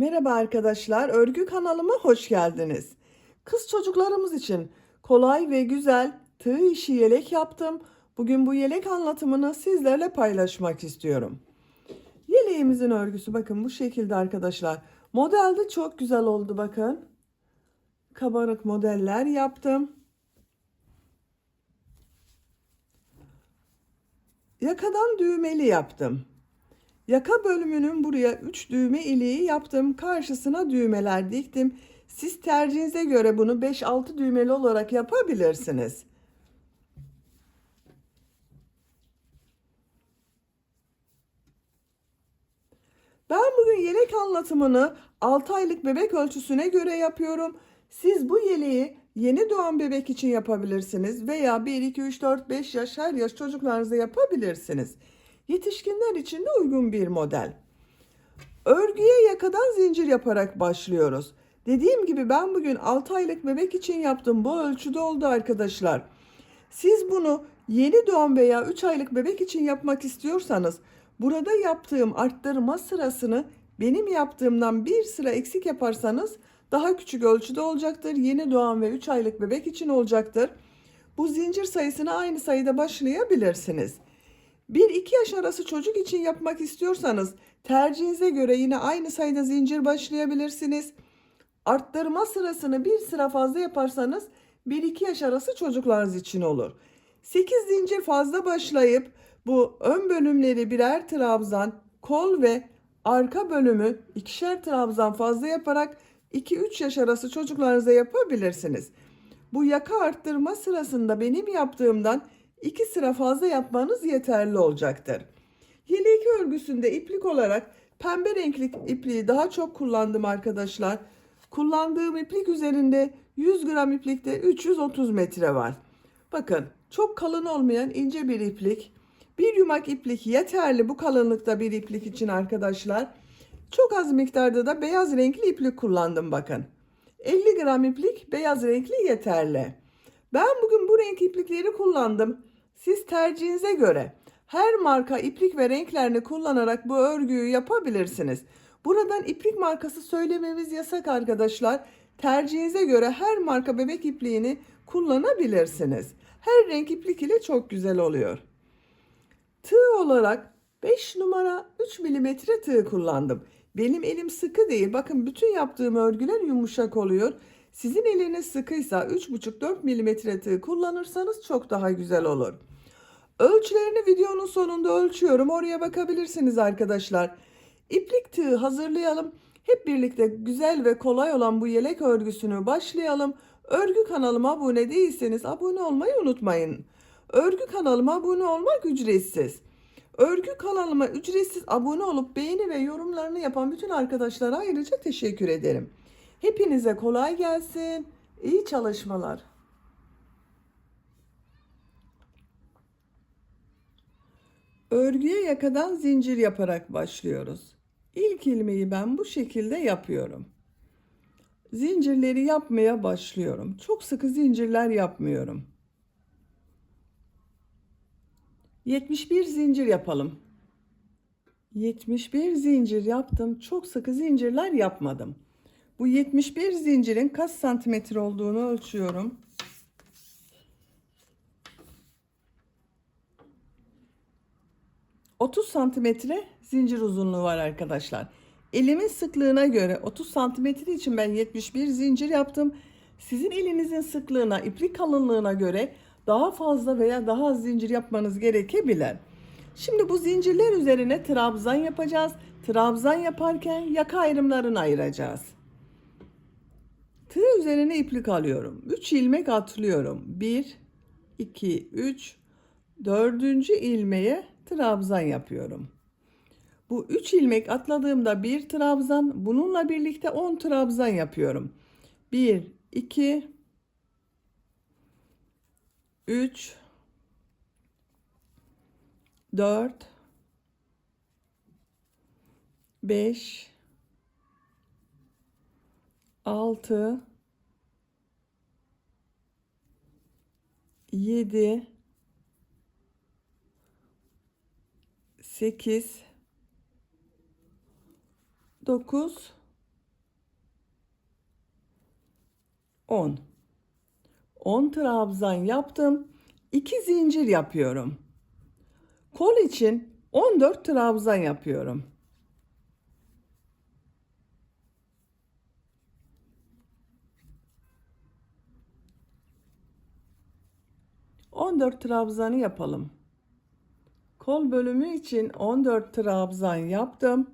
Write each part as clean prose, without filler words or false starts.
Merhaba arkadaşlar, örgü kanalıma hoş geldiniz. Kız çocuklarımız için kolay ve güzel tığ işi yelek yaptım. Bugün bu yelek anlatımını sizlerle paylaşmak istiyorum. Yeleğimizin örgüsü bakın bu şekilde arkadaşlar. Model de çok güzel oldu bakın. Kabarık modeller yaptım. Yakadan düğmeli yaptım. Yaka bölümünün buraya 3 düğme iliği yaptım. Karşısına düğmeler diktim. Siz tercihinize göre bunu 5-6 düğmeli olarak yapabilirsiniz. Ben bugün yelek anlatımını 6 aylık bebek ölçüsüne göre yapıyorum. Siz bu yeleği yeni doğan bebek için yapabilirsiniz veya 1, 2, 3, 4, 5 yaş her yaş çocuklarınıza yapabilirsiniz. Yetişkinler için de uygun bir model. Örgüye yakadan zincir yaparak başlıyoruz. Dediğim gibi ben bugün 6 aylık bebek için yaptım. Bu ölçüde oldu arkadaşlar. Siz bunu yeni doğan veya 3 aylık bebek için yapmak istiyorsanız burada yaptığım arttırma sırasını benim yaptığımdan bir sıra eksik yaparsanız daha küçük ölçüde olacaktır. Yeni doğan ve 3 aylık bebek için olacaktır. Bu zincir sayısına aynı sayıda başlayabilirsiniz. 1-2 yaş arası çocuk için yapmak istiyorsanız tercihinize göre yine aynı sayıda zincir başlayabilirsiniz. Arttırma sırasını bir sıra fazla yaparsanız 1-2 yaş arası çocuklarınız için olur. 8 zincir fazla başlayıp bu ön bölümleri birer trabzan, kol ve arka bölümü ikişer trabzan fazla yaparak 2-3 yaş arası çocuklarınıza yapabilirsiniz. Bu yaka arttırma sırasında benim yaptığımdan 2 sıra fazla yapmanız yeterli olacaktır. Yelek örgüsünde iplik olarak pembe renkli ipliği daha çok kullandım arkadaşlar. Kullandığım iplik üzerinde 100 gram iplikte 330 metre var. Bakın çok kalın olmayan ince bir iplik. Bir yumak iplik yeterli bu kalınlıkta bir iplik için arkadaşlar. Çok az miktarda da beyaz renkli iplik kullandım bakın. 50 gram iplik beyaz renkli yeterli. Ben bugün bu renk iplikleri kullandım. Siz tercihinize göre her marka iplik ve renklerini kullanarak bu örgüyü yapabilirsiniz. Buradan iplik markası söylememiz yasak arkadaşlar. Tercihinize göre her marka bebek ipliğini kullanabilirsiniz. Her renk iplik ile çok güzel oluyor. Tığ olarak 5 numara 3 milimetre tığ kullandım. Benim elim sıkı değil. Bakın bütün yaptığım örgüler yumuşak oluyor. Sizin eliniz sıkıysa 3,5-4 milimetre tığ kullanırsanız çok daha güzel olur. Ölçülerini videonun sonunda ölçüyorum. Oraya bakabilirsiniz arkadaşlar. İplik tığı hazırlayalım. Hep birlikte güzel ve kolay olan bu yelek örgüsünü başlayalım. Örgü kanalıma abone değilseniz abone olmayı unutmayın. Örgü kanalıma abone olmak ücretsiz. Örgü kanalıma ücretsiz abone olup beğeni ve yorumlarını yapan bütün arkadaşlara ayrıca teşekkür ederim. Hepinize kolay gelsin. İyi çalışmalar. Örgüye yakadan zincir yaparak başlıyoruz. İlk ilmeği ben bu şekilde yapıyorum. Zincirleri yapmaya başlıyorum. Çok sıkı zincirler yapmıyorum. 71 zincir yapalım. 71 zincir yaptım. Çok sıkı zincirler yapmadım. Bu 71 zincirin kaç santimetre olduğunu ölçüyorum. 30 santimetre zincir uzunluğu var arkadaşlar. Elimin sıklığına göre 30 santimetre için ben 71 zincir yaptım. Sizin elinizin sıklığına, iplik kalınlığına göre daha fazla veya daha az zincir yapmanız gerekebilir. Şimdi bu zincirler üzerine trabzan yapacağız. Trabzan yaparken yaka ayrımlarını ayıracağız. Tığ üzerine iplik alıyorum. 3 ilmek atlıyorum. 1, 2, 3, 4. ilmeğe trabzan yapıyorum. Bu 3 ilmek atladığımda bir trabzan, bununla birlikte 10 trabzan yapıyorum. 1, 2, 3, 4, 5, 6, 7, 8, 9 10. 10 trabzan yaptım. 2 zincir yapıyorum. Kol için 14 trabzan yapıyorum. 14 trabzanı yapalım. Kol bölümü için 14 trabzan yaptım.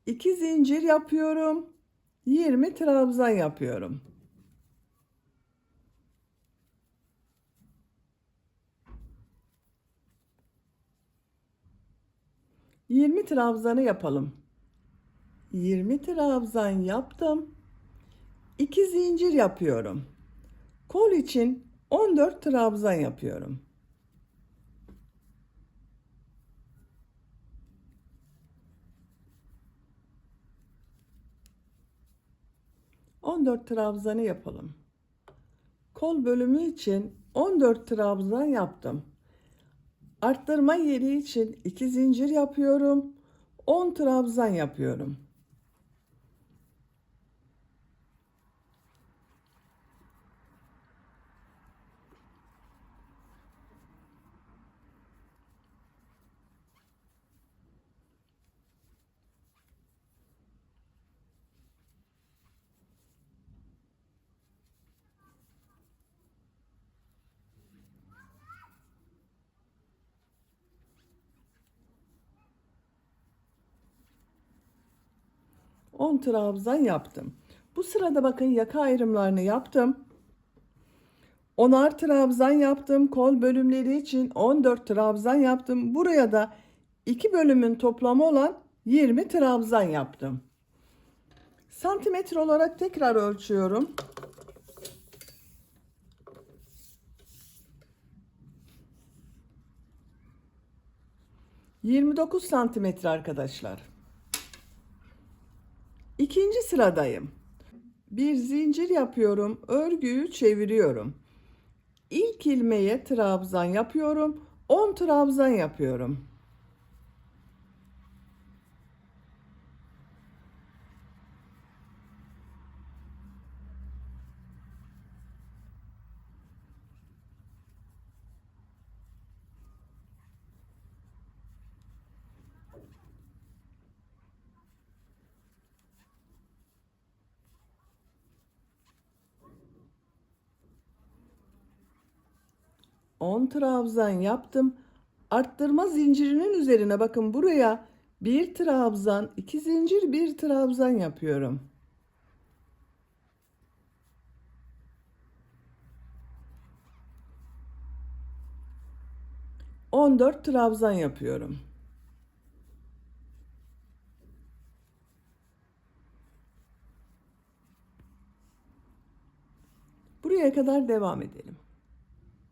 2 zincir yapıyorum. 20 trabzan yapıyorum. Yirmi trabzanı yapalım. 20 trabzan yaptım. 2 zincir yapıyorum. Kol için 14 trabzan yapıyorum. On dört trabzanı yapalım. Kol bölümü için 14 trabzan yaptım. Arttırma yeri için 2 zincir yapıyorum. 10 trabzan yapıyorum. On trabzan yaptım. Bu sırada bakın yaka ayrımlarını yaptım. 10'ar trabzan yaptım. Kol bölümleri için 14 trabzan yaptım. Buraya da 2 bölümün toplamı olan 20 trabzan yaptım. Santimetre olarak tekrar ölçüyorum. 29 santimetre arkadaşlar. İkinci sıradayım. Bir zincir yapıyorum. Örgüyü çeviriyorum. İlk ilmeğe trabzan yapıyorum. 10 trabzan yapıyorum. On trabzan yaptım. Arttırma zincirinin üzerine bakın buraya bir trabzan, iki zincir, bir trabzan yapıyorum. On dört trabzan yapıyorum. Buraya kadar devam edelim.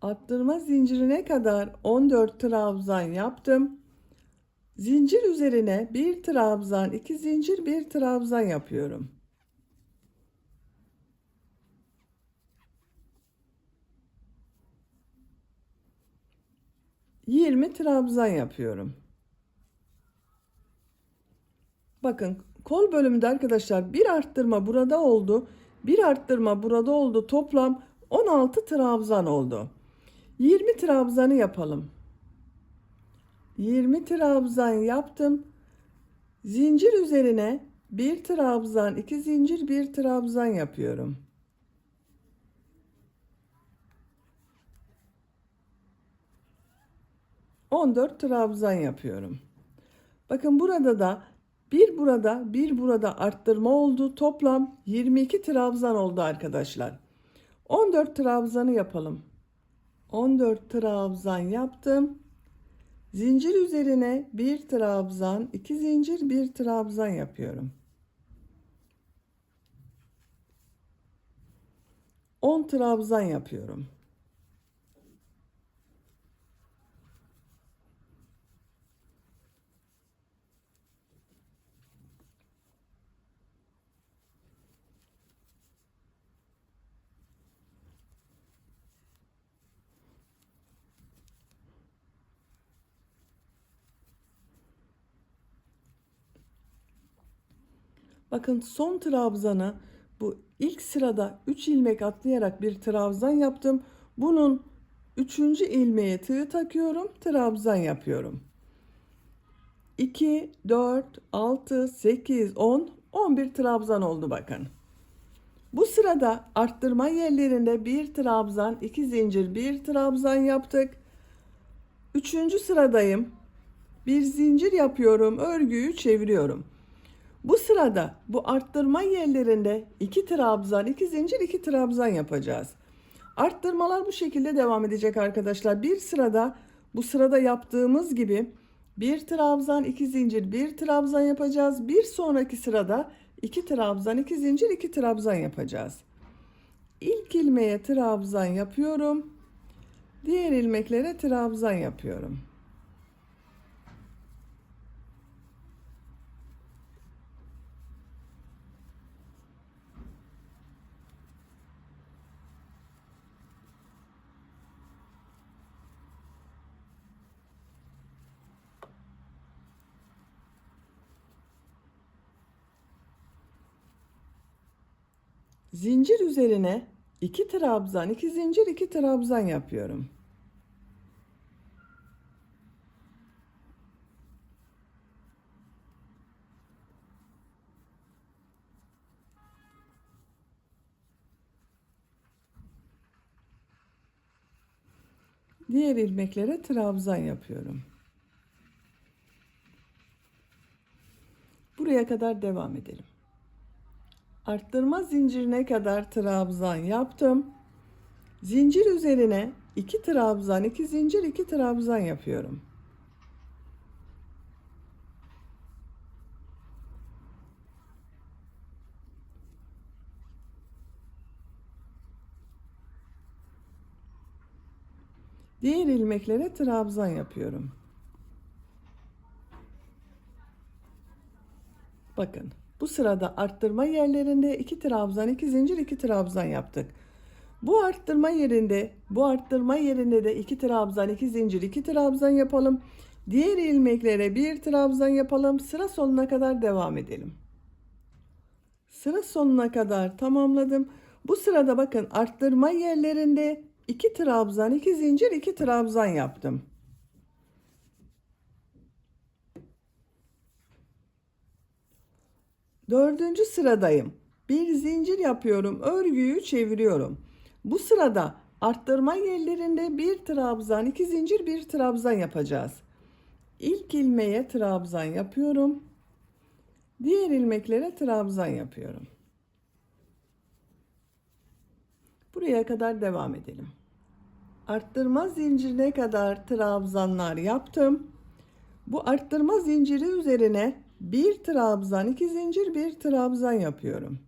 Arttırma zincirine kadar 14 trabzan yaptım. Zincir üzerine bir trabzan, iki zincir, bir trabzan yapıyorum. Yirmi trabzan yapıyorum. Bakın kol bölümünde arkadaşlar bir arttırma burada oldu. Bir arttırma burada oldu. Toplam 16 trabzan oldu. 20 trabzanı yapalım. 20 trabzan yaptım. Zincir üzerine bir trabzan, iki zincir, bir trabzan yapıyorum. On dört trabzan yapıyorum. Bakın burada da bir burada, bir burada arttırma oldu. Toplam 22 trabzan oldu arkadaşlar. 14 trabzanı yapalım. 14 trabzan yaptım. Zincir üzerine bir trabzan, iki zincir, bir trabzan yapıyorum. 10 trabzan yapıyorum. Bakın son trabzanı bu İlk sırada 3 ilmek atlayarak bir trabzan yaptım. Bunun 3. ilmeğe tığ takıyorum, trabzan yapıyorum. 2, 4, 6, 8, 10, 11 trabzan oldu bakın. Bu sırada arttırma yerlerinde bir trabzan, 2 zincir, bir trabzan yaptık. 3. sıradayım. Bir zincir yapıyorum, örgüyü çeviriyorum. Bu sırada bu arttırma yerlerinde 2 trabzan, 2 zincir, 2 trabzan yapacağız. Arttırmalar bu şekilde devam edecek arkadaşlar. Bir sırada bu sırada yaptığımız gibi bir trabzan, 2 zincir, bir trabzan yapacağız. Bir sonraki sırada 2 trabzan, 2 zincir, 2 trabzan yapacağız. İlk ilmeğe trabzan yapıyorum. Diğer ilmeklere trabzan yapıyorum. Zincir üzerine 2 trabzan, 2 zincir, 2 trabzan yapıyorum. Diğer ilmeklere trabzan yapıyorum. Buraya kadar devam edelim. Arttırma zincirine kadar trabzan yaptım. Zincir üzerine 2 trabzan, 2 zincir, 2 trabzan yapıyorum. Diğer ilmeklere trabzan yapıyorum. Bakın, bu sırada arttırma yerlerinde 2 trabzan, 2 zincir, 2 trabzan yaptık. Bu arttırma yerinde de 2 trabzan, 2 zincir, 2 trabzan yapalım. Diğer ilmeklere bir trabzan yapalım. Sıra sonuna kadar devam edelim. Sıra sonuna kadar tamamladım. Bu sırada bakın arttırma yerlerinde 2 trabzan, 2 zincir, 2 trabzan yaptım. Dördüncü sıradayım. Bir zincir yapıyorum, örgüyü çeviriyorum. Bu sırada arttırma yerlerinde bir trabzan, 2 zincir, bir trabzan yapacağız. İlk ilmeğe trabzan yapıyorum. Diğer ilmeklere trabzan yapıyorum. Buraya kadar devam edelim. Arttırma zincirine kadar trabzanlar yaptım. Bu arttırma zinciri üzerine bir trabzan, 2 zincir, bir trabzan yapıyorum.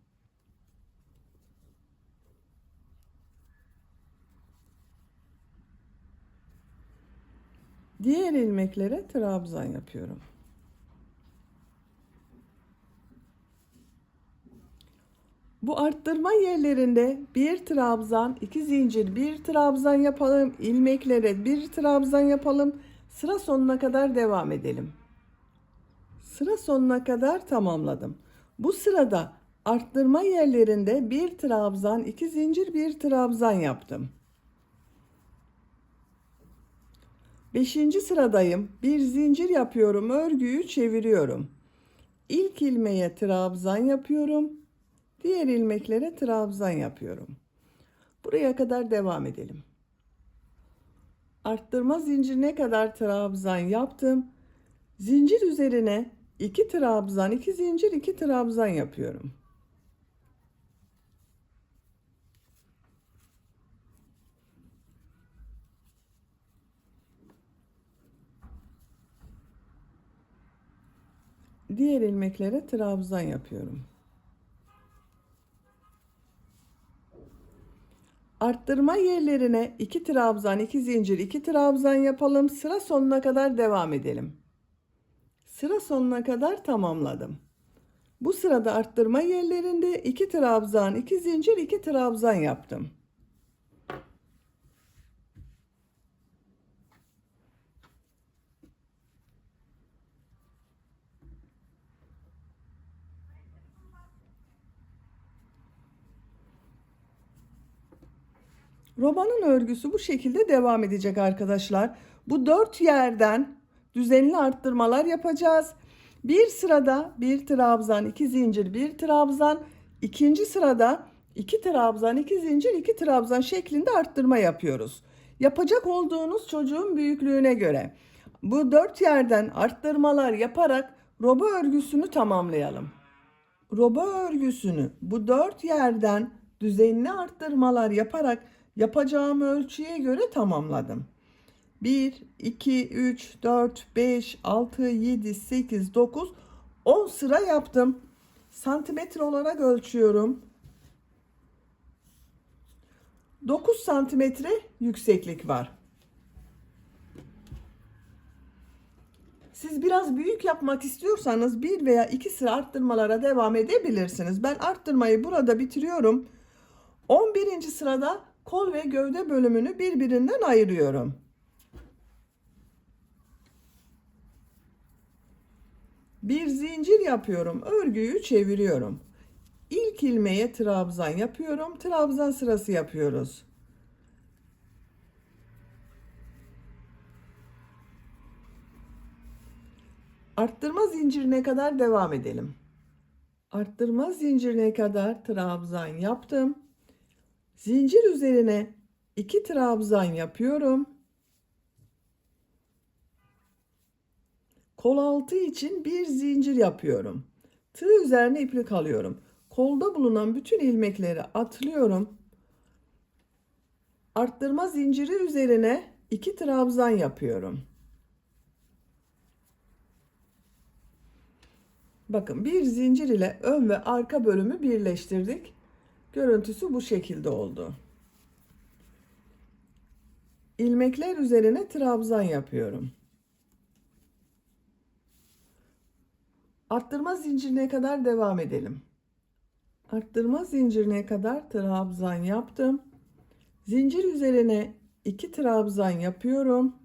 Diğer ilmeklere trabzan yapıyorum. Bu arttırma yerlerinde bir trabzan, 2 zincir, bir trabzan yapalım. İlmeklere bir trabzan yapalım. Sıra sonuna kadar devam edelim. Sıra sonuna kadar tamamladım. Bu sırada arttırma yerlerinde bir trabzan, 2 zincir, bir trabzan yaptım. 5. sıradayım. Bir zincir yapıyorum, örgüyü çeviriyorum. İlk ilmeğe trabzan yapıyorum. Diğer ilmeklere trabzan yapıyorum. Buraya kadar devam edelim. Arttırma zincirine kadar trabzan yaptım. Zincir üzerine 2 trabzan, 2 zincir, 2 trabzan yapıyorum. Diğer ilmeklere trabzan yapıyorum. Arttırma yerlerine 2 trabzan, 2 zincir, 2 trabzan yapalım. Sıra sonuna kadar devam edelim. Sıra sonuna kadar tamamladım. Bu sırada arttırma yerlerinde 2 trabzan, 2 zincir, 2 trabzan yaptım. Robanın örgüsü bu şekilde devam edecek arkadaşlar. Bu 4 yerden düzenli arttırmalar yapacağız. Bir sırada bir trabzan, 2 zincir, bir trabzan, ikinci sırada 2 trabzan, 2 zincir, 2 trabzan şeklinde arttırma yapıyoruz. Yapacak olduğunuz çocuğun büyüklüğüne göre bu 4 yerden arttırmalar yaparak roba örgüsünü tamamlayalım. Roba örgüsünü bu 4 yerden düzenli arttırmalar yaparak yapacağım ölçüye göre tamamladım. 1, 2, 3, 4, 5, 6, 7, 8, 9, 10 sıra yaptım. Santimetre olarak ölçüyorum. 9 santimetre yükseklik var. Siz biraz büyük yapmak istiyorsanız 1 veya 2 sıra arttırmalara devam edebilirsiniz. Ben arttırmayı burada bitiriyorum. 11. sırada kol ve gövde bölümünü birbirinden ayırıyorum. Bir zincir yapıyorum. Örgüyü çeviriyorum. İlk ilmeğe trabzan yapıyorum. Trabzan sırası yapıyoruz. Arttırma zincirine kadar devam edelim. Arttırma zincirine kadar trabzan yaptım. Zincir üzerine 2 trabzan yapıyorum. Kol altı için bir zincir yapıyorum. Tığ üzerine iplik alıyorum. Kolda bulunan bütün ilmekleri atlıyorum. Arttırma zinciri üzerine 2 trabzan yapıyorum. Bakın bir zincir ile ön ve arka bölümü birleştirdik. Görüntüsü bu şekilde oldu. İlmekler üzerine trabzan yapıyorum. Arttırma zincirine kadar devam edelim. Arttırma zincirine kadar trabzan yaptım. Zincir üzerine 2 trabzan yapıyorum.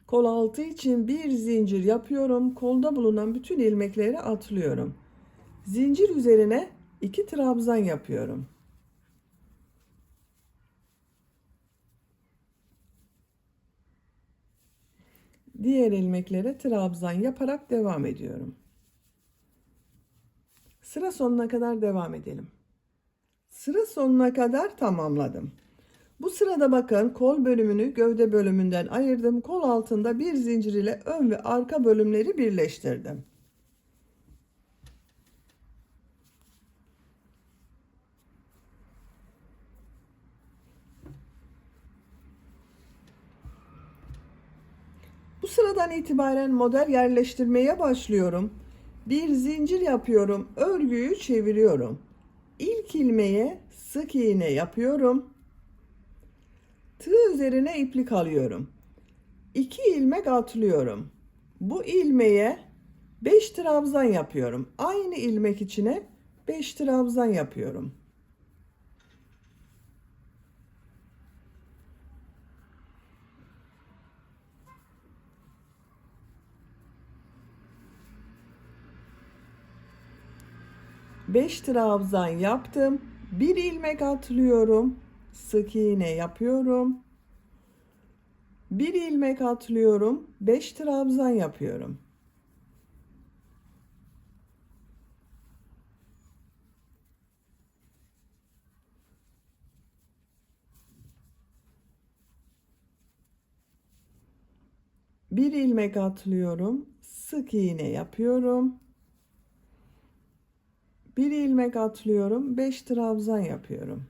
Kol altı için bir zincir yapıyorum. Kolda bulunan bütün ilmekleri atlıyorum. Zincir üzerine 2 trabzan yapıyorum. Diğer ilmeklere trabzan yaparak devam ediyorum. Sıra sonuna kadar devam edelim. Sıra sonuna kadar tamamladım. Bu sırada bakın kol bölümünü gövde bölümünden ayırdım. Kol altında bir zincir ile ön ve arka bölümleri birleştirdim. Bu sıradan itibaren model yerleştirmeye başlıyorum. Bir zincir yapıyorum. Örgüyü çeviriyorum. İlk ilmeğe sık iğne yapıyorum. Tığ üzerine iplik alıyorum. 2 ilmek atlıyorum. Bu ilmeğe 5 trabzan yapıyorum. Aynı ilmek içine 5 trabzan yapıyorum. Beş trabzan yaptım. Bir ilmek atlıyorum. Sık iğne yapıyorum. Bir ilmek atlıyorum. 5 trabzan yapıyorum. Bir ilmek atlıyorum. Sık iğne yapıyorum. Bir ilmek atlıyorum. 5 trabzan yapıyorum.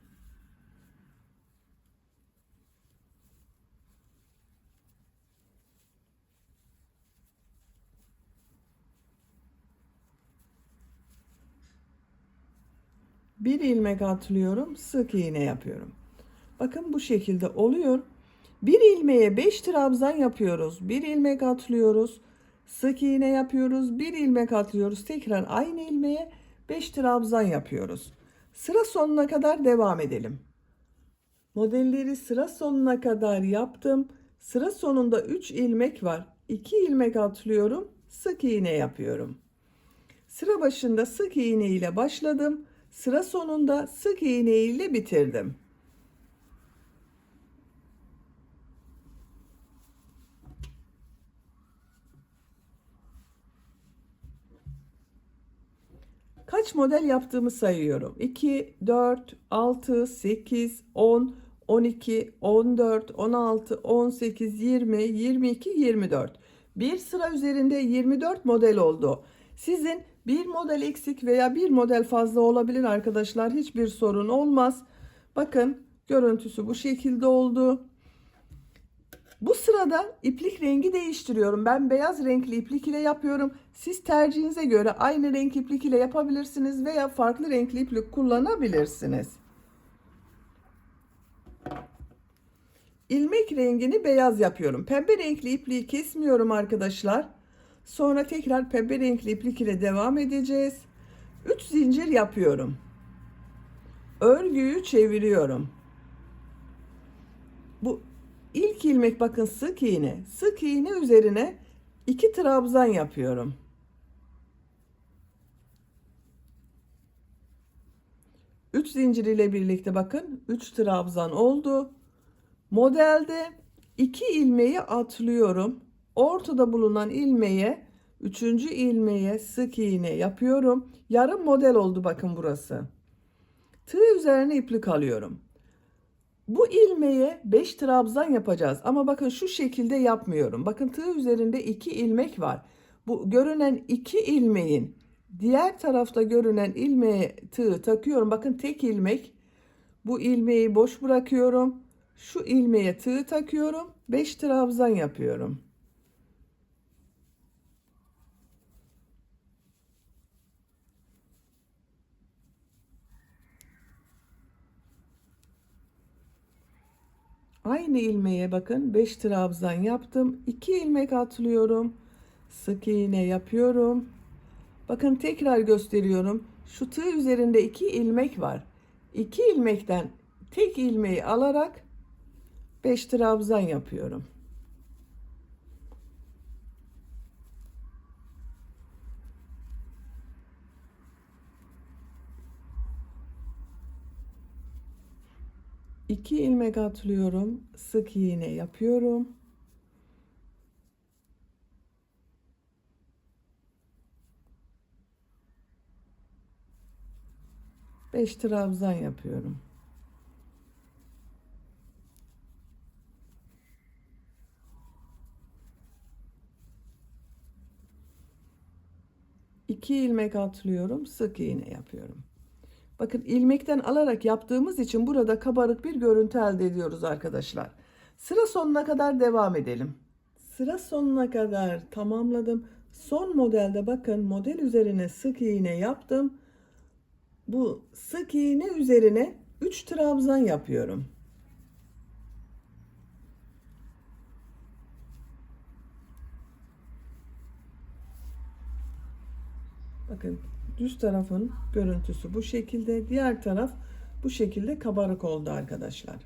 Bir ilmek atlıyorum. Sık iğne yapıyorum. Bakın bu şekilde oluyor. Bir ilmeğe 5 trabzan yapıyoruz. Bir ilmek atlıyoruz. Sık iğne yapıyoruz. Bir ilmek atlıyoruz. Tekrar aynı ilmeğe 5 trabzan yapıyoruz. Sıra sonuna kadar devam edelim. Modelleri sıra sonuna kadar yaptım. Sıra sonunda 3 ilmek var. 2 ilmek atlıyorum. Sık iğne yapıyorum. Sıra başında sık iğne ile başladım. Sıra sonunda sık iğne ile bitirdim. Kaç model yaptığımı sayıyorum. 2, 4, 6, 8, 10, 12, 14, 16, 18, 20, 22, 24. Bir sıra üzerinde 24 model oldu. Sizin bir model eksik veya bir model fazla olabilir arkadaşlar. Hiçbir sorun olmaz. Bakın görüntüsü bu şekilde oldu. Bu sırada iplik rengi değiştiriyorum. Ben beyaz renkli iplik ile yapıyorum. Siz tercihinize göre aynı renk iplik ile yapabilirsiniz veya farklı renkli iplik kullanabilirsiniz. İlmek rengini beyaz yapıyorum. Pembe renkli ipliği kesmiyorum arkadaşlar. Sonra tekrar pembe renkli iplik ile devam edeceğiz. 3 zincir yapıyorum. Örgüyü çeviriyorum. Bu ilk ilmek bakın sık iğne. Sık iğne üzerine 2 trabzan yapıyorum. 3 zincir ile birlikte bakın 3 trabzan oldu. Modelde 2 ilmeği atlıyorum. Ortada bulunan ilmeğe 3. ilmeğe sık iğne yapıyorum. Yarım model oldu bakın burası. Tığ üzerine iplik alıyorum. Bu ilmeğe 5 trabzan yapacağız ama bakın şu şekilde yapmıyorum. Bakın tığ üzerinde 2 ilmek var. Bu görünen 2 ilmeğin diğer tarafta görünen ilmeğe tığ takıyorum. Bakın tek ilmek. Bu ilmeği boş bırakıyorum. Şu ilmeğe tığ takıyorum. 5 trabzan yapıyorum. Aynı ilmeğe bakın 5 trabzan yaptım. 2 ilmek atlıyorum. Sık iğne yapıyorum. Bakın tekrar gösteriyorum. Şu tığ üzerinde 2 ilmek var. 2 ilmekten tek ilmeği alarak 5 trabzan yapıyorum. İki ilmek atlıyorum. Sık iğne yapıyorum. Beş trabzan yapıyorum. İki ilmek atlıyorum. Sık iğne yapıyorum. Bakın ilmekten alarak yaptığımız için burada kabarık bir görüntü elde ediyoruz arkadaşlar. Sıra sonuna kadar devam edelim. Sıra sonuna kadar tamamladım. Son modelde bakın model üzerine sık iğne yaptım. Bu sık iğne üzerine 3 trabzan yapıyorum. Bakın düz tarafın görüntüsü bu şekilde. Diğer taraf bu şekilde kabarık oldu arkadaşlar.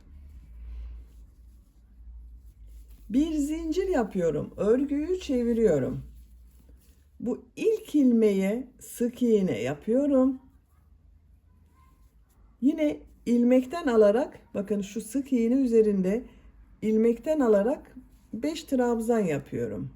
Bir zincir yapıyorum. Örgüyü çeviriyorum. Bu ilk ilmeğe sık iğne yapıyorum. Yine ilmekten alarak bakın şu sık iğne üzerinde ilmekten alarak 5 trabzan yapıyorum.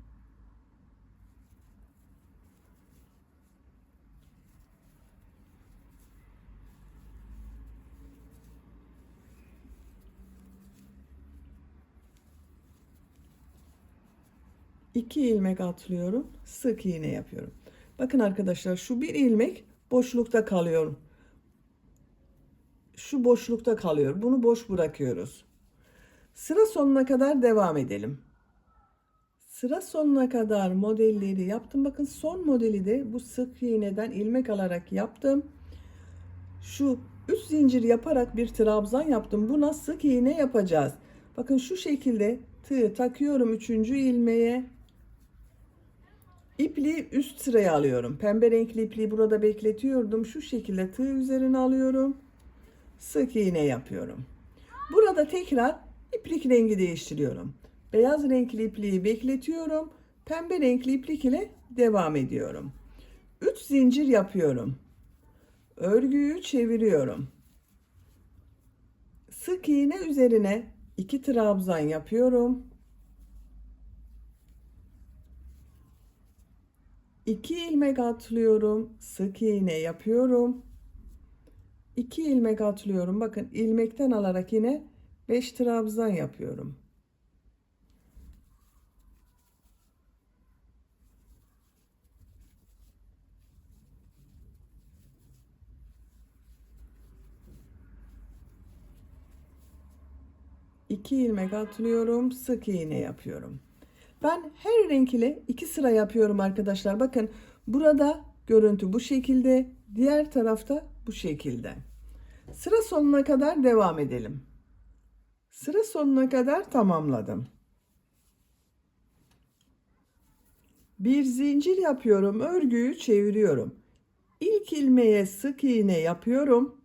İki ilmek atlıyorum. Sık iğne yapıyorum. Bakın arkadaşlar şu bir ilmek boşlukta kalıyor. Şu boşlukta kalıyor. Bunu boş bırakıyoruz. Sıra sonuna kadar devam edelim. Sıra sonuna kadar modelleri yaptım. Bakın son modeli de bu sık iğneden ilmek alarak yaptım. Şu 3 zincir yaparak bir trabzan yaptım. Buna sık iğne yapacağız. Bakın şu şekilde tığ takıyorum 3. ilmeğe. İpliği üst sıraya alıyorum. Pembe renkli ipliği burada bekletiyordum. Şu şekilde tığ üzerine alıyorum. Sık iğne yapıyorum. Burada tekrar iplik rengi değiştiriyorum. Beyaz renkli ipliği bekletiyorum. Pembe renkli iplik ile devam ediyorum. 3 zincir yapıyorum. Örgüyü çeviriyorum. Sık iğne üzerine 2 trabzan yapıyorum. 2 ilmek atlıyorum. Sık iğne yapıyorum. 2 ilmek atlıyorum. Bakın ilmekten alarak yine 5 trabzan yapıyorum. İki ilmek atlıyorum, sık iğne yapıyorum. Ben her renk ile 2 sıra yapıyorum arkadaşlar. Bakın burada görüntü bu şekilde, diğer tarafta bu şekilde. Sıra sonuna kadar devam edelim. Sıra sonuna kadar tamamladım. Bir zincir yapıyorum, örgüyü çeviriyorum. İlk ilmeğe sık iğne yapıyorum.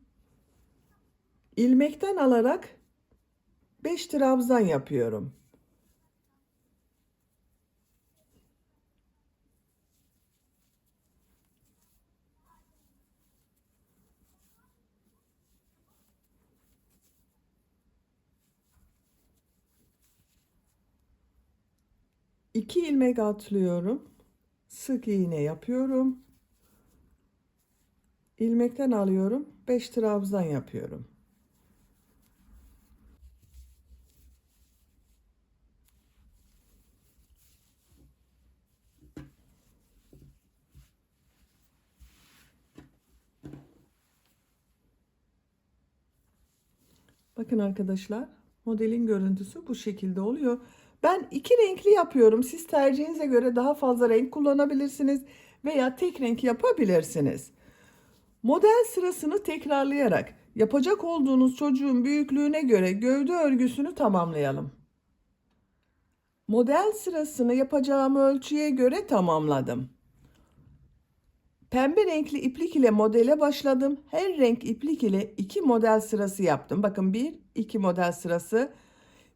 İlmekten alarak 5 trabzan yapıyorum. İki ilmek atlıyorum. Sık iğne yapıyorum. İlmekten alıyorum. 5 trabzan yapıyorum. Bakın arkadaşlar, modelin görüntüsü bu şekilde oluyor. Ben iki renkli yapıyorum. Siz tercihinize göre daha fazla renk kullanabilirsiniz veya tek renk yapabilirsiniz. Model sırasını tekrarlayarak yapacak olduğunuz çocuğun büyüklüğüne göre gövde örgüsünü tamamlayalım. Model sırasını yapacağım ölçüye göre tamamladım. Pembe renkli iplik ile modele başladım. Her renk iplik ile 2 model sırası yaptım. Bakın 1, 2 model sırası.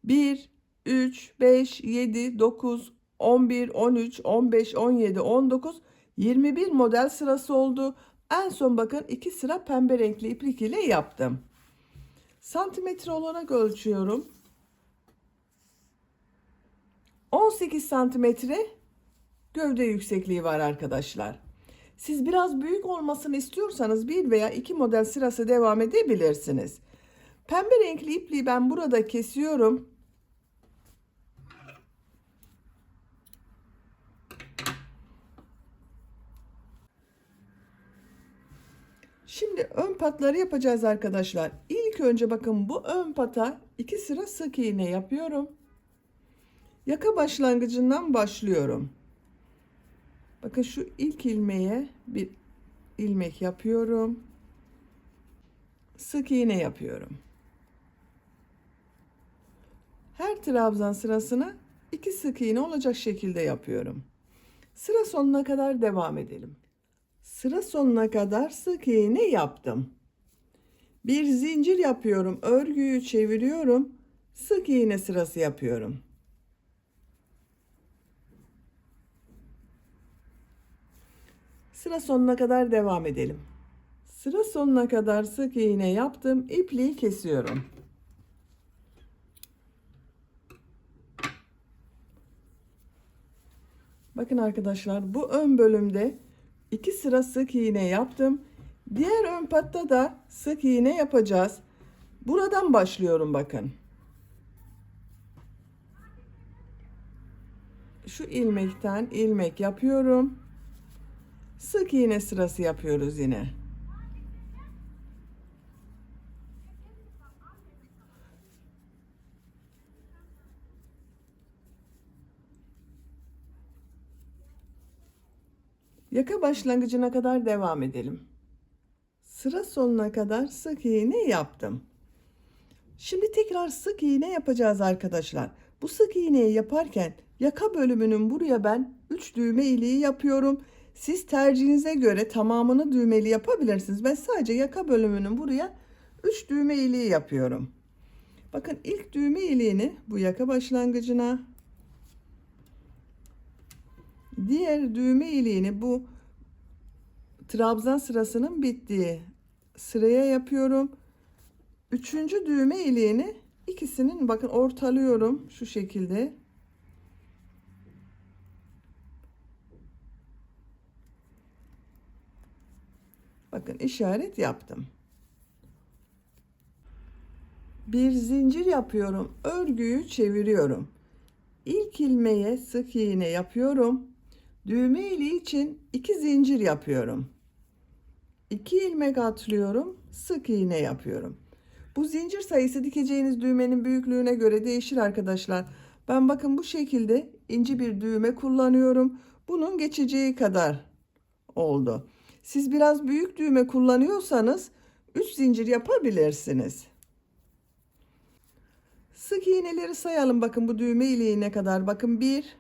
1, 3, 5, 7, 9, 11, 13, 15, 17, 19, 21 model sırası oldu. En son bakın 2 sıra pembe renkli iplik ile yaptım. Santimetre olarak ölçüyorum. 18 santimetre gövde yüksekliği var arkadaşlar. Siz biraz büyük olmasını istiyorsanız 1 veya 2 model sırası devam edebilirsiniz. Pembe renkli ipliği ben burada kesiyorum. Şimdi ön patları yapacağız arkadaşlar. İlk önce bakın bu ön pata 2 sıra sık iğne yapıyorum. Yaka başlangıcından başlıyorum. Bakın şu ilk ilmeğe bir ilmek yapıyorum. Sık iğne yapıyorum. Her trabzan sırasına 2 sık iğne olacak şekilde yapıyorum. Sıra sonuna kadar devam edelim. Sıra sonuna kadar sık iğne yaptım. Bir zincir yapıyorum, örgüyü çeviriyorum, sık iğne sırası yapıyorum. Sıra sonuna kadar devam edelim. Sıra sonuna kadar sık iğne yaptım, ipliği kesiyorum. Bakın arkadaşlar, bu ön bölümde 2 sıra sık iğne yaptım. Diğer ön patta da sık iğne yapacağız. Buradan başlıyorum bakın. Şu ilmekten ilmek yapıyorum. Sık iğne sırası yapıyoruz yine. Yaka başlangıcına kadar devam edelim. Sıra sonuna kadar sık iğne yaptım. Şimdi tekrar sık iğne yapacağız arkadaşlar. Bu sık iğneyi yaparken yaka bölümünün buraya ben 3 düğme iliği yapıyorum. Siz tercihinize göre tamamını düğmeli yapabilirsiniz. Ben sadece yaka bölümünün buraya 3 düğme iliği yapıyorum. Bakın ilk düğme iliğini bu yaka başlangıcına, diğer düğme iliğini bu trabzan sırasının bittiği sıraya yapıyorum. Üçüncü düğme iliğini ikisinin bakın ortalıyorum şu şekilde. Bakın işaret yaptım. Bir zincir yapıyorum. Örgüyü çeviriyorum. İlk ilmeğe sık iğne yapıyorum. Düğme iliği için 2 zincir yapıyorum. 2 ilmek atlıyorum. Sık iğne yapıyorum. Bu zincir sayısı dikeceğiniz düğmenin büyüklüğüne göre değişir arkadaşlar. Ben bakın bu şekilde ince bir düğme kullanıyorum. Bunun geçeceği kadar oldu. Siz biraz büyük düğme kullanıyorsanız 3 zincir yapabilirsiniz. Sık iğneleri sayalım. Bakın bu düğme iliğine kadar. Bakın 1,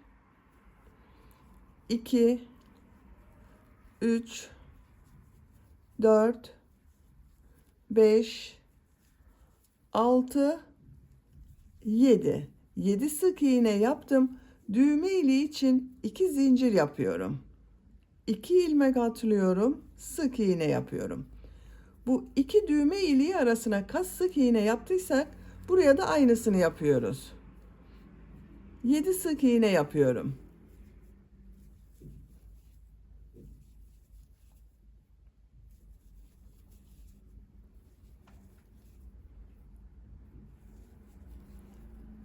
2, 3, 4, 5, 6, 7. 7 sık iğne yaptım. Düğme iliği için 2 zincir yapıyorum. 2 ilmek atlıyorum. Sık iğne yapıyorum. Bu iki düğme iliği arasına kaç sık iğne yaptıysak buraya da aynısını yapıyoruz. 7 sık iğne yapıyorum.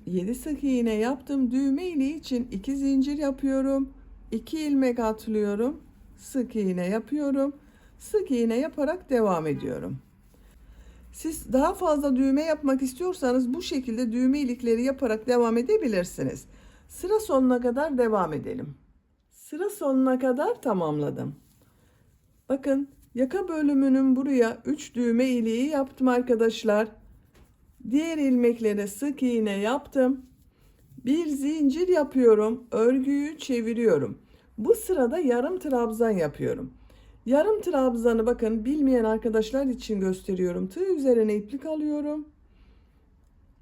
Yedi sık iğne yaptım. Düğme iliği için 2 zincir yapıyorum. 2 ilmek atlıyorum. Sık iğne yapıyorum. Sık iğne yaparak devam ediyorum. Siz daha fazla düğme yapmak istiyorsanız bu şekilde düğme ilikleri yaparak devam edebilirsiniz. Sıra sonuna kadar devam edelim. Sıra sonuna kadar tamamladım. Bakın yaka bölümünün buraya 3 düğme iliği yaptım arkadaşlar. Diğer ilmeklere sık iğne yaptım. Bir zincir yapıyorum. Örgüyü çeviriyorum. Bu sırada yarım trabzan yapıyorum. Yarım trabzanı bakın bilmeyen arkadaşlar için gösteriyorum. Tığ üzerine iplik alıyorum.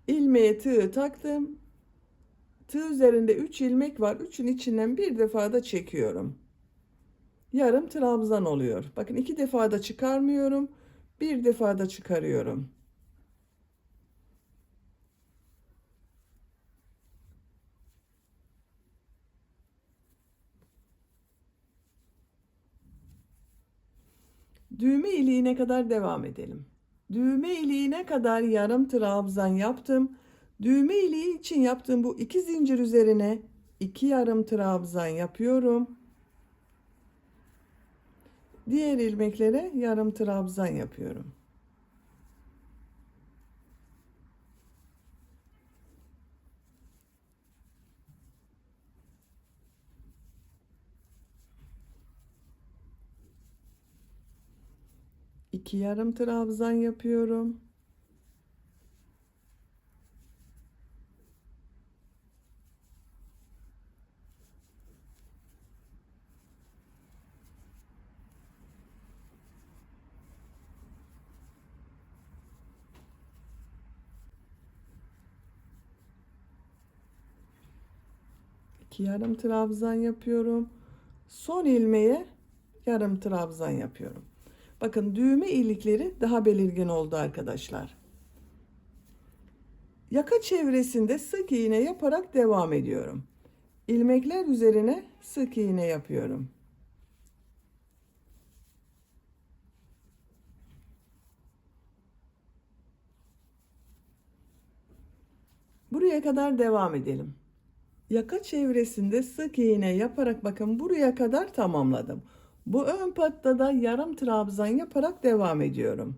İlmeğe tığı taktım. Tığ üzerinde 3 ilmek var. 3'ün içinden bir defa da çekiyorum. Yarım trabzan oluyor. Bakın 2 defa da çıkarmıyorum. Bir defa da çıkarıyorum. Düğme iliğine kadar devam edelim. Düğme iliğine kadar yarım trabzan yaptım. Düğme iliği için yaptığım bu 2 zincir üzerine 2 yarım trabzan yapıyorum. Diğer ilmeklere yarım trabzan yapıyorum. İki yarım trabzan yapıyorum. İki yarım trabzan yapıyorum. Son ilmeğe yarım trabzan yapıyorum. Bakın düğme ilikleri daha belirgin oldu arkadaşlar. Yaka çevresinde sık iğne yaparak devam ediyorum. İlmekler üzerine sık iğne yapıyorum. Buraya kadar devam edelim. Yaka çevresinde sık iğne yaparak bakın buraya kadar tamamladım. Bu ön patta da yarım trabzan yaparak devam ediyorum.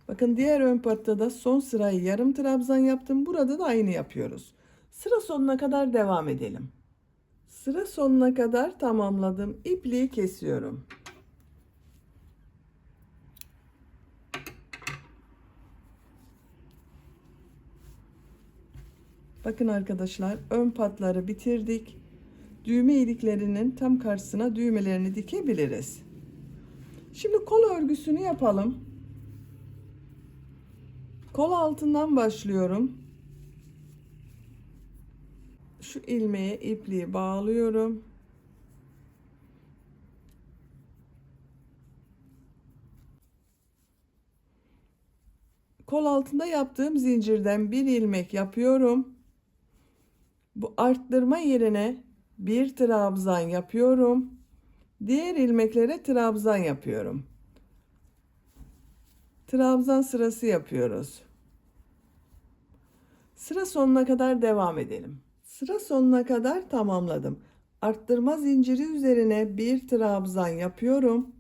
Bakın diğer ön patta da son sırayı yarım trabzan yaptım. Burada da aynı yapıyoruz. Sıra sonuna kadar devam edelim. Sıra sonuna kadar tamamladım. İpliği kesiyorum. Bakın arkadaşlar ön patları bitirdik. Düğme iliklerinin tam karşısına düğmelerini dikebiliriz. Şimdi kol örgüsünü yapalım. Kol altından başlıyorum. Şu ilmeğe ipliği bağlıyorum. Kol altında yaptığım zincirden bir ilmek yapıyorum. Bu arttırma yerine bir trabzan yapıyorum. Diğer ilmeklere trabzan yapıyorum. Trabzan sırası yapıyoruz. Sıra sonuna kadar devam edelim. Sıra sonuna kadar tamamladım. Arttırma zinciri üzerine bir trabzan yapıyorum.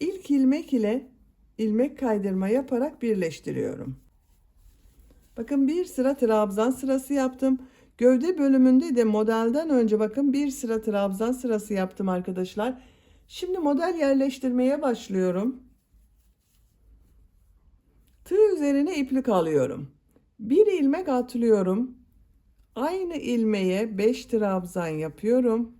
İlk ilmek ile ilmek kaydırma yaparak birleştiriyorum. Bakın bir sıra trabzan sırası yaptım. Gövde bölümünde de modelden önce bakın bir sıra trabzan sırası yaptım arkadaşlar. Şimdi model yerleştirmeye başlıyorum. Tığ üzerine iplik alıyorum. Bir ilmek atlıyorum. Aynı ilmeğe 5 trabzan yapıyorum.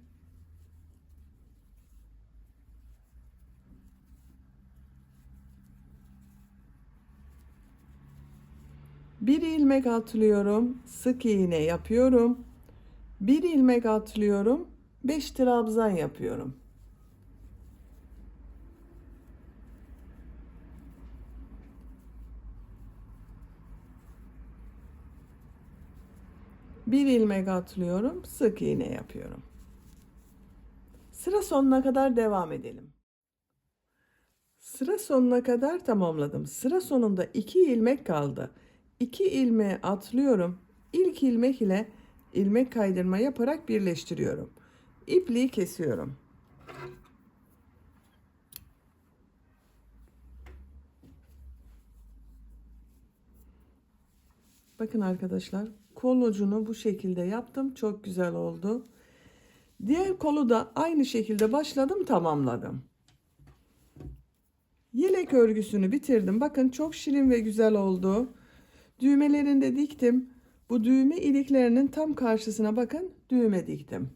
Bir ilmek atlıyorum. Sık iğne yapıyorum. Bir ilmek atlıyorum. 5 trabzan yapıyorum. Bir ilmek atlıyorum. Sık iğne yapıyorum. Sıra sonuna kadar devam edelim. Sıra sonuna kadar tamamladım. Sıra sonunda 2 ilmek kaldı. 2 ilmeği atlıyorum. İlk ilmek ile ilmek kaydırma yaparak birleştiriyorum. İpliği kesiyorum. Bakın arkadaşlar, kol ucunu bu şekilde yaptım. Çok güzel oldu. Diğer kolu da aynı şekilde başladım, tamamladım. Yelek örgüsünü bitirdim. Bakın çok şirin ve güzel oldu. Düğmelerini de diktim. Bu düğme iliklerinin tam karşısına bakın düğme diktim.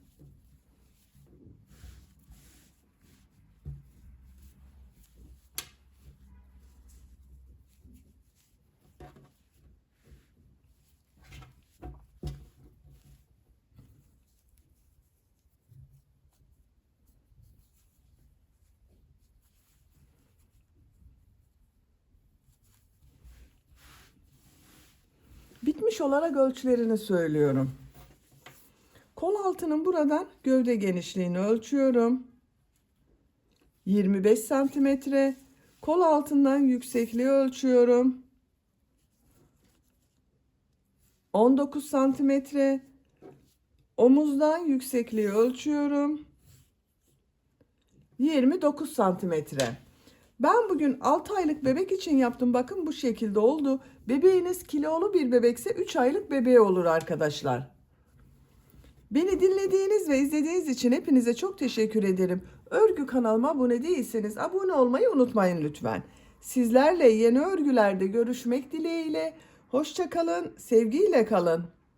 Bitmiş olarak ölçülerini söylüyorum. Kol altının buradan gövde genişliğini ölçüyorum. 25 santimetre. Kol altından yüksekliği ölçüyorum. 19 santimetre. Omuzdan yüksekliği ölçüyorum. 29 santimetre. Ben bugün 6 aylık bebek için yaptım. Bakın bu şekilde oldu. Bebeğiniz kilolu bir bebekse 3 aylık bebeği olur arkadaşlar. Beni dinlediğiniz ve izlediğiniz için hepinize çok teşekkür ederim. Örgü kanalıma abone değilseniz abone olmayı unutmayın lütfen. Sizlerle yeni örgülerde görüşmek dileğiyle. Hoşça kalın, sevgiyle kalın.